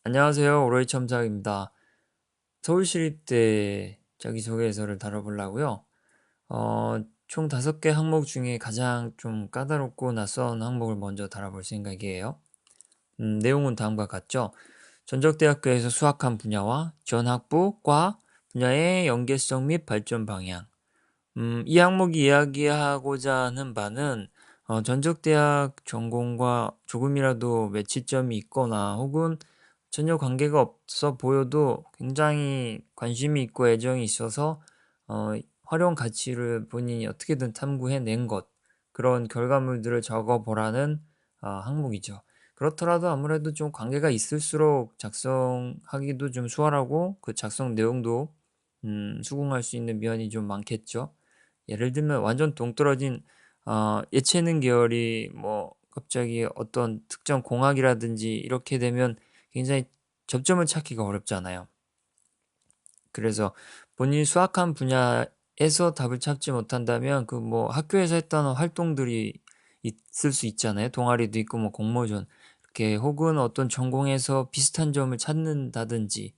안녕하세요. 오로이 첨삭입니다. 서울시립대 자기소개서를 다뤄보려고요. 총 5개 항목 중에 가장 좀 까다롭고 낯선 항목을 먼저 다뤄볼 생각이에요. 내용은 다음과 같죠. 전적대학교에서 수학한 분야와 전학부, 과 분야의 연계성 및 발전 방향. 이 항목이 이야기하고자 하는 바는 전적대학 전공과 조금이라도 매치점이 있거나 혹은 전혀 관계가 없어 보여도 굉장히 관심이 있고 애정이 있어서 활용 가치를 본인이 어떻게든 탐구해낸 것, 그런 결과물들을 적어보라는 항목이죠. 그렇더라도 아무래도 좀 관계가 있을수록 작성하기도 좀 수월하고 그 작성 내용도 수긍할 수 있는 면이 좀 많겠죠. 예를 들면 완전 동떨어진 예체능 계열이 뭐 갑자기 어떤 특정 공학이라든지 이렇게 되면 굉장히 접점을 찾기가 어렵잖아요. 그래서 본인이 수학한 분야에서 답을 찾지 못한다면 그 뭐 학교에서 했던 활동들이 있을 수 있잖아요. 동아리도 있고 뭐 공모전 이렇게 혹은 어떤 전공에서 비슷한 점을 찾는다든지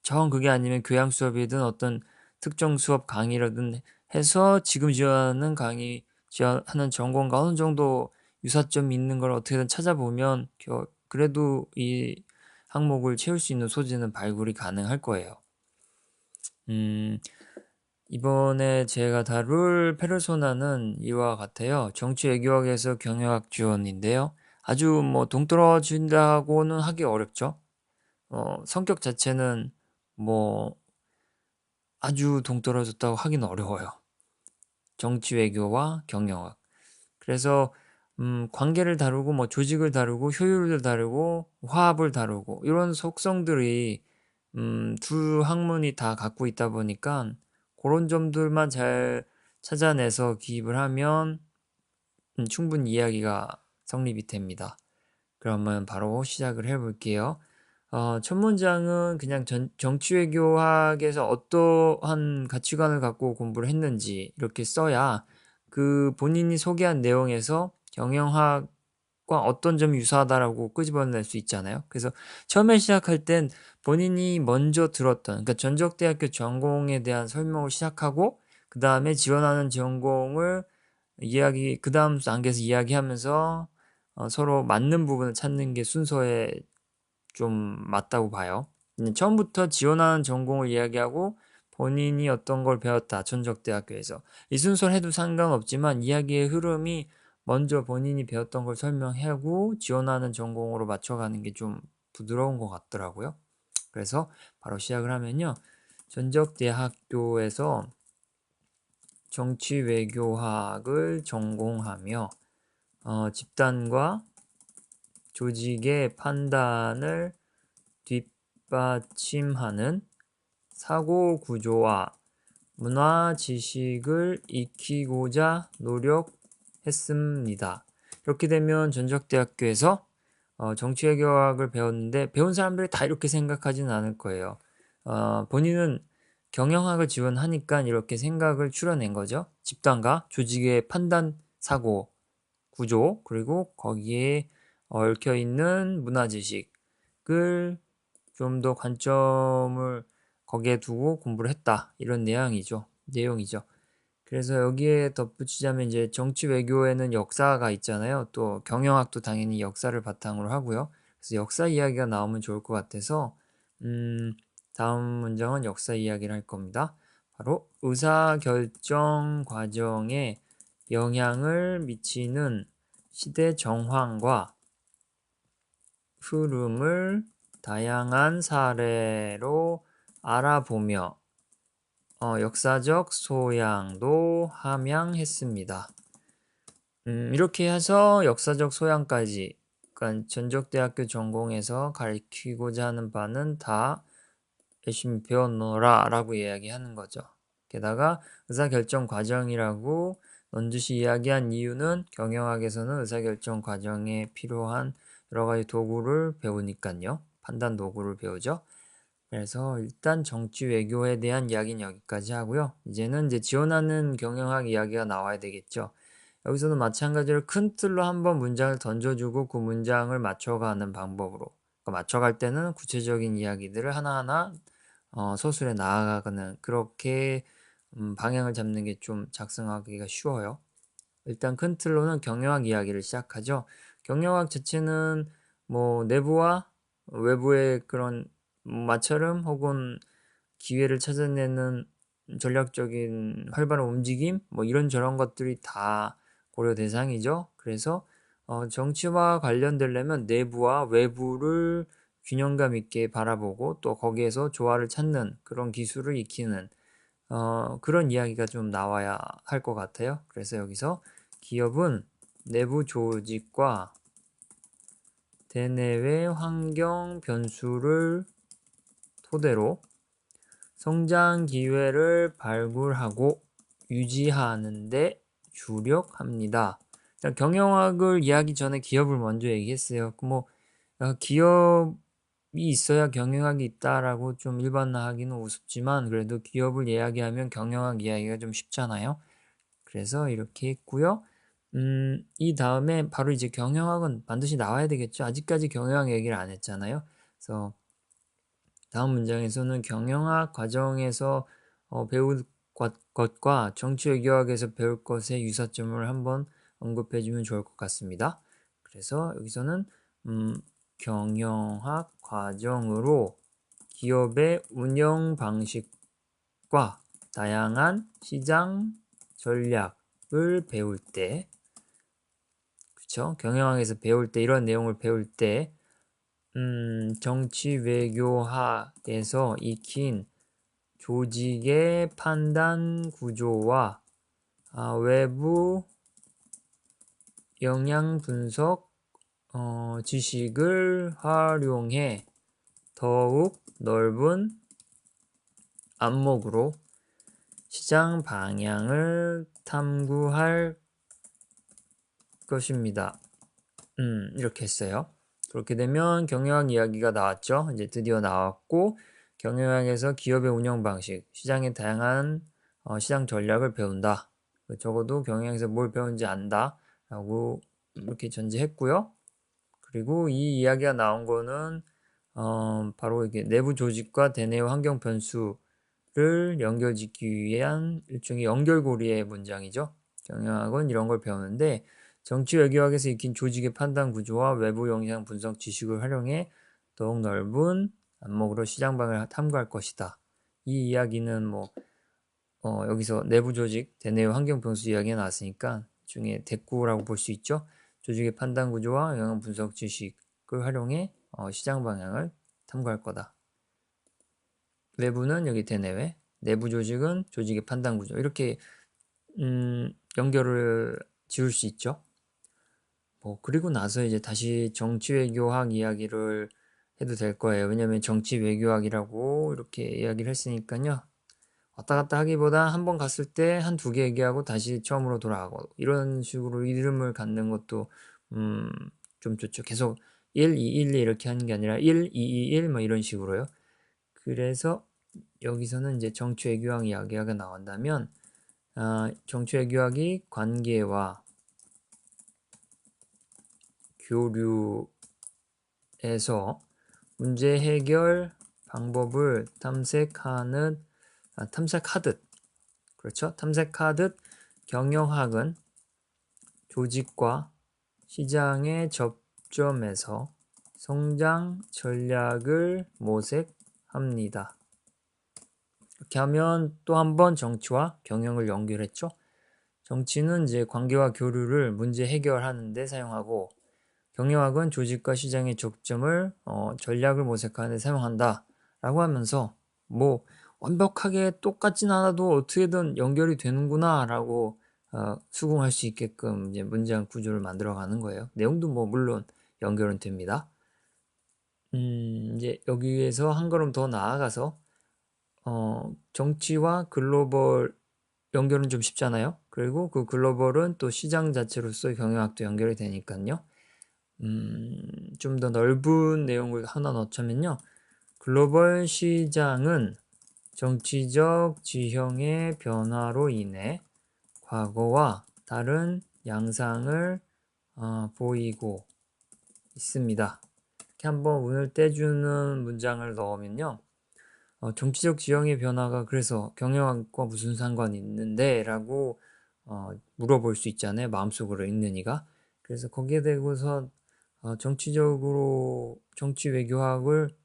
정 그게 아니면 교양 수업이든 어떤 특정 수업 강의라든 해서 지금 지원하는 강의 지원하는 전공과 어느 정도 유사점이 있는 걸 어떻게든 찾아보면 그래도 이 항목을 채울 수 있는 소지는 발굴이 가능할 거예요. 음, 이번에 제가 다룰 페르소나는 이와 같아요. 정치외교학에서 경영학 지원인데요. 아주 뭐 동떨어진다고는 하기 어렵죠. 성격 자체는 뭐 아주 동떨어졌다고 하긴 어려워요. 정치 외교와 경영학. 그래서 관계를 다루고 뭐 조직을 다루고 효율을 다루고 화합을 다루고 이런 속성들이 두 학문이 다 갖고 있다 보니까 그런 점들만 잘 찾아내서 기입을 하면 충분히 이야기가 성립이 됩니다. 그러면 바로 시작을 해볼게요. 첫 문장은 그냥 정치외교학에서 어떠한 가치관을 갖고 공부를 했는지 이렇게 써야 그 본인이 소개한 내용에서 경영학과 어떤 점이 유사하다라고 끄집어낼 수 있잖아요. 그래서 처음에 시작할 땐 본인이 먼저 들었던, 그러니까 전적대학교 전공에 대한 설명을 시작하고 그 다음에 지원하는 전공을 그 다음 단계에서 이야기하면서 서로 맞는 부분을 찾는 게 순서에 좀 맞다고 봐요. 처음부터 지원하는 전공을 이야기하고 본인이 어떤 걸 배웠다, 전적대학교에서. 이 순서를 해도 상관없지만 이야기의 흐름이 먼저 본인이 배웠던 걸 설명하고 지원하는 전공으로 맞춰가는 게 좀 부드러운 것 같더라고요. 그래서 바로 시작을 하면요. 전적대학교에서 정치외교학을 전공하며 집단과 조직의 판단을 뒷받침하는 사고 구조와 문화 지식을 익히고자 노력했습니다. 이렇게 되면 전적대학교에서 정치외교학을 배웠는데 배운 사람들이 다 이렇게 생각하지는 않을 거예요. 본인은 경영학을 지원하니까 이렇게 생각을 추려낸 거죠. 집단과 조직의 판단, 사고, 구조, 그리고 거기에 얽혀있는 문화지식을 좀 더 관점을 거기에 두고 공부를 했다. 이런 내용이죠. 그래서 여기에 덧붙이자면 이제 정치 외교에는 역사가 있잖아요. 또 경영학도 당연히 역사를 바탕으로 하고요. 그래서 역사 이야기가 나오면 좋을 것 같아서 다음 문장은 역사 이야기를 할 겁니다. 바로 의사결정 과정에 영향을 미치는 시대 정황과 흐름을 다양한 사례로 알아보며 역사적 소양도 함양했습니다. 이렇게 해서 역사적 소양까지, 그러니까 전적대학교 전공에서 가르치고자 하는 바는 다 열심히 배워놓으라 라고 이야기하는 거죠. 게다가 의사결정 과정이라고 넌지시 이야기한 이유는 경영학에서는 의사결정 과정에 필요한 여러 가지 도구를 배우니까요. 판단 도구를 배우죠. 그래서 일단 정치 외교에 대한 이야기는 여기까지 하고요. 이제는 지원하는 경영학 이야기가 나와야 되겠죠. 여기서는 마찬가지로 큰 틀로 한번 문장을 던져주고 그 문장을 맞춰가는 방법으로 맞춰갈 때는 구체적인 이야기들을 하나하나 서술에 나아가는 그렇게 방향을 잡는 게 좀 작성하기가 쉬워요. 일단 큰 틀로는 경영학 이야기를 시작하죠. 경영학 자체는 뭐 내부와 외부의 그런 마찰음 혹은 기회를 찾아내는 전략적인 활발한 움직임 뭐 이런저런 것들이 다 고려 대상이죠. 그래서 정치와 관련되려면 내부와 외부를 균형감 있게 바라보고 또 거기에서 조화를 찾는 그런 기술을 익히는 그런 이야기가 좀 나와야 할 것 같아요. 그래서 여기서 기업은 내부 조직과 대내외 환경 변수를 토대로 성장 기회를 발굴하고 유지하는 데 주력합니다. 경영학을 이야기 전에 기업을 먼저 얘기했어요. 뭐 기업이 있어야 경영학이 있다라고 좀 일반화하기는 우습지만 그래도 기업을 이야기하면 경영학 이야기가 좀 쉽잖아요. 그래서 이렇게 했고요. 이 다음에 바로 이제 경영학은 반드시 나와야 되겠죠. 아직까지 경영학 얘기를 안 했잖아요. 그래서 다음 문장에서는 경영학 과정에서 배울 것과 정치외교학에서 배울 것의 유사점을 한번 언급해주면 좋을 것 같습니다. 그래서 여기서는 경영학 과정으로 기업의 운영 방식과 다양한 시장 전략을 배울 때, 그렇죠? 경영학에서 배울 때 이런 내용을 배울 때 정치 외교학에서 익힌 조직의 판단 구조와 외부 영향 분석 지식을 활용해 더욱 넓은 안목으로 시장 방향을 탐구할 것입니다. 이렇게 했어요. 그렇게 되면 경영학 이야기가 나왔죠. 이제 드디어 나왔고 경영학에서 기업의 운영 방식, 시장의 다양한 시장 전략을 배운다. 적어도 경영학에서 뭘 배운지 안다. 라고 이렇게 전제했고요. 그리고 이 이야기가 나온 거는 바로 이게 내부 조직과 대내외 환경 변수를 연결짓기 위한 일종의 연결고리의 문장이죠. 경영학은 이런 걸 배우는데 정치 외교학에서 익힌 조직의 판단 구조와 외부 영향 분석 지식을 활용해 더욱 넓은 안목으로 시장 방향을 탐구할 것이다. 이 이야기는 뭐 여기서 내부 조직, 대내외 환경 변수 이야기가 나왔으니까 중에 대꾸라고 볼 수 있죠. 조직의 판단 구조와 영향 분석 지식을 활용해 시장 방향을 탐구할 거다. 외부는 여기 대내외, 내부 조직은 조직의 판단 구조 이렇게 연결을 지을 수 있죠. 그리고 나서 이제 다시 정치 외교학 이야기를 해도 될 거예요. 왜냐면 정치 외교학이라고 이렇게 이야기를 했으니까요. 왔다 갔다 하기보다 한 번 갔을 때 한 두 개 얘기하고 다시 처음으로 돌아가고 이런 식으로 이름을 갖는 것도 좀 좋죠. 계속 1, 2, 1, 2 이렇게 하는 게 아니라 1, 2, 2, 1 뭐 이런 식으로요. 그래서 여기서는 이제 정치 외교학 이야기가 나온다면 정치 외교학이 관계와 교류에서 문제 해결 방법을 탐색하듯 그렇죠? 탐색하듯 경영학은 조직과 시장의 접점에서 성장 전략을 모색합니다. 이렇게 하면 또 한 번 정치와 경영을 연결했죠. 정치는 이제 관계와 교류를 문제 해결하는 데 사용하고 경영학은 조직과 시장의 접점을 전략을 모색하는 데 사용한다 라고 하면서 뭐 완벽하게 똑같진 않아도 어떻게든 연결이 되는구나 라고 수긍할 수 있게끔 이제 문장 구조를 만들어 가는 거예요. 내용도 뭐 물론 연결은 됩니다. 이제 여기에서 한 걸음 더 나아가서 정치와 글로벌 연결은 좀 쉽잖아요. 그리고 그 글로벌은 또 시장 자체로서 경영학도 연결이 되니까요. 좀 더 넓은 내용을 하나 넣자면요. 글로벌 시장은 정치적 지형의 변화로 인해 과거와 다른 양상을 보이고 있습니다. 이렇게 한번 운을 떼주는 문장을 넣으면요. 정치적 지형의 변화가 그래서 경영학과 무슨 상관이 있는데? 라고 물어볼 수 있잖아요. 마음속으로 읽는 이가. 그래서 거기에 대고서 정치적으로 정치 외교학을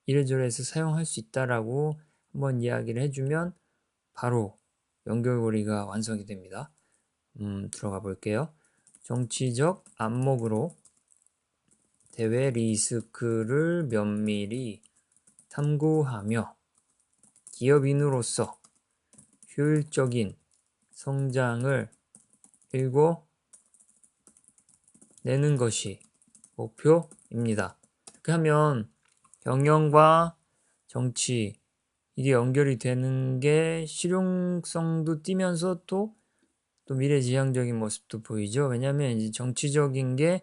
이래저래 해서 사용할 수 있다라고 한번 이야기를 해주면 바로 연결고리가 완성이 됩니다. 들어가 볼게요. 정치적 안목으로 대외 리스크를 면밀히 탐구하며 기업인으로서 효율적인 성장을 일궈내는 것이 목표입니다. 그렇게 하면 경영과 정치 이게 연결이 되는 게 실용성도 띠면서 또 미래지향적인 모습도 보이죠. 왜냐하면 이제 정치적인 게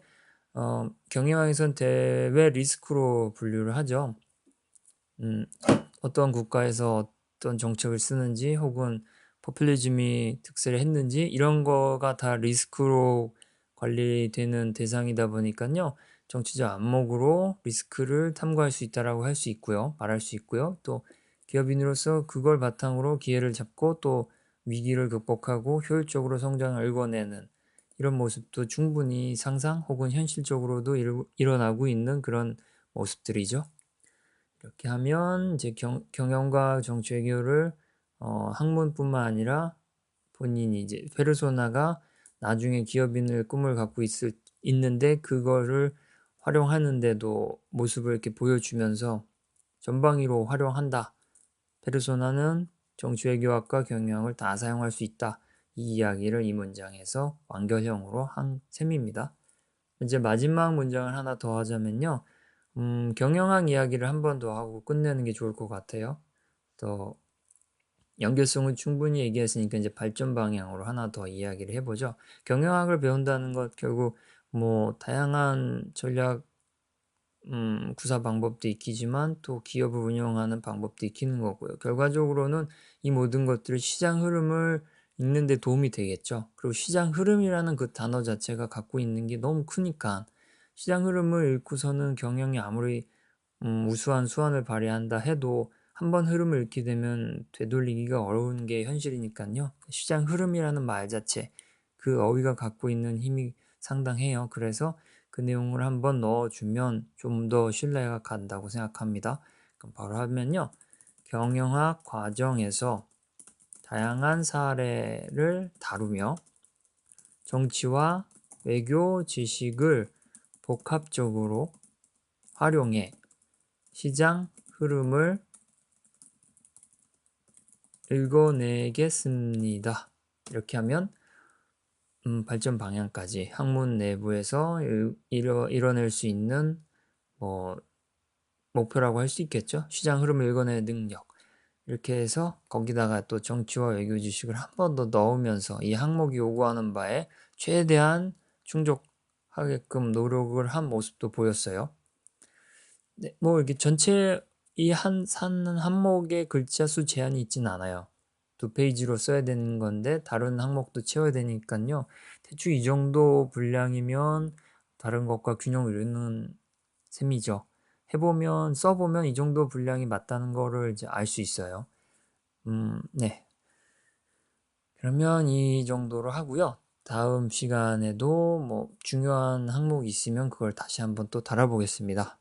경영학에선 대외 리스크로 분류를 하죠. 어떤 국가에서 어떤 정책을 쓰는지 혹은 포퓰리즘이 득세를 했는지 이런 거가 다 리스크로 관리되는 대상이다 보니까요. 정치적 안목으로 리스크를 탐구할 수 있다라고 할 수 있고요. 말할 수 있고요. 또 기업인으로서 그걸 바탕으로 기회를 잡고 또 위기를 극복하고 효율적으로 성장을 일궈내는 이런 모습도 충분히 상상 혹은 현실적으로도 일어나고 있는 그런 모습들이죠. 이렇게 하면 이제 경영과 정치 외교를 학문뿐만 아니라 본인이 이제 페르소나가 나중에 기업인을 꿈을 갖고 있는데 그거를 활용하는데도 모습을 이렇게 보여주면서 전방위로 활용한다. 페르소나는 정치 외교학과 경영을 다 사용할 수 있다. 이 이야기를 이 문장에서 완결형으로 한 셈입니다. 이제 마지막 문장을 하나 더 하자면요. 경영학 이야기를 한 번 더 하고 끝내는 게 좋을 것 같아요. 또 연결성은 충분히 얘기했으니까 이제 발전 방향으로 하나 더 이야기를 해보죠. 경영학을 배운다는 것 결국 뭐 다양한 전략 구사 방법도 익히지만 또 기업을 운영하는 방법도 익히는 거고요. 결과적으로는 이 모든 것들이 시장 흐름을 읽는 데 도움이 되겠죠. 그리고 시장 흐름이라는 그 단어 자체가 갖고 있는 게 너무 크니까 시장 흐름을 읽고서는 경영이 아무리 우수한 수완을 발휘한다 해도 한번 흐름을 읽게 되면 되돌리기가 어려운 게 현실이니까요. 시장 흐름이라는 말 자체, 그 어휘가 갖고 있는 힘이 상당해요. 그래서 그 내용을 한번 넣어주면 좀 더 신뢰가 간다고 생각합니다. 그럼 바로 하면요. 경영학 과정에서 다양한 사례를 다루며 정치와 외교 지식을 복합적으로 활용해 시장 흐름을 읽어내겠습니다. 이렇게 하면 발전 방향까지 학문 내부에서 이뤄낼 수 있는 목표라고 할 수 있겠죠. 시장 흐름을 읽어내는 능력. 이렇게 해서 거기다가 또 정치와 외교 지식을 한 번 더 넣으면서 이 항목이 요구하는 바에 최대한 충족하게끔 노력을 한 모습도 보였어요. 네, 뭐 이렇게 전체 이 한 항목의 글자 수 제한이 있진 않아요. 2페이지로 써야 되는 건데 다른 항목도 채워야 되니까요. 대충 이 정도 분량이면 다른 것과 균형을 이루는 셈이죠. 써보면 이 정도 분량이 맞다는 거를 이제 알 수 있어요. 네. 그러면 이 정도로 하고요. 다음 시간에도 뭐 중요한 항목이 있으면 그걸 다시 한번 또 다뤄보겠습니다.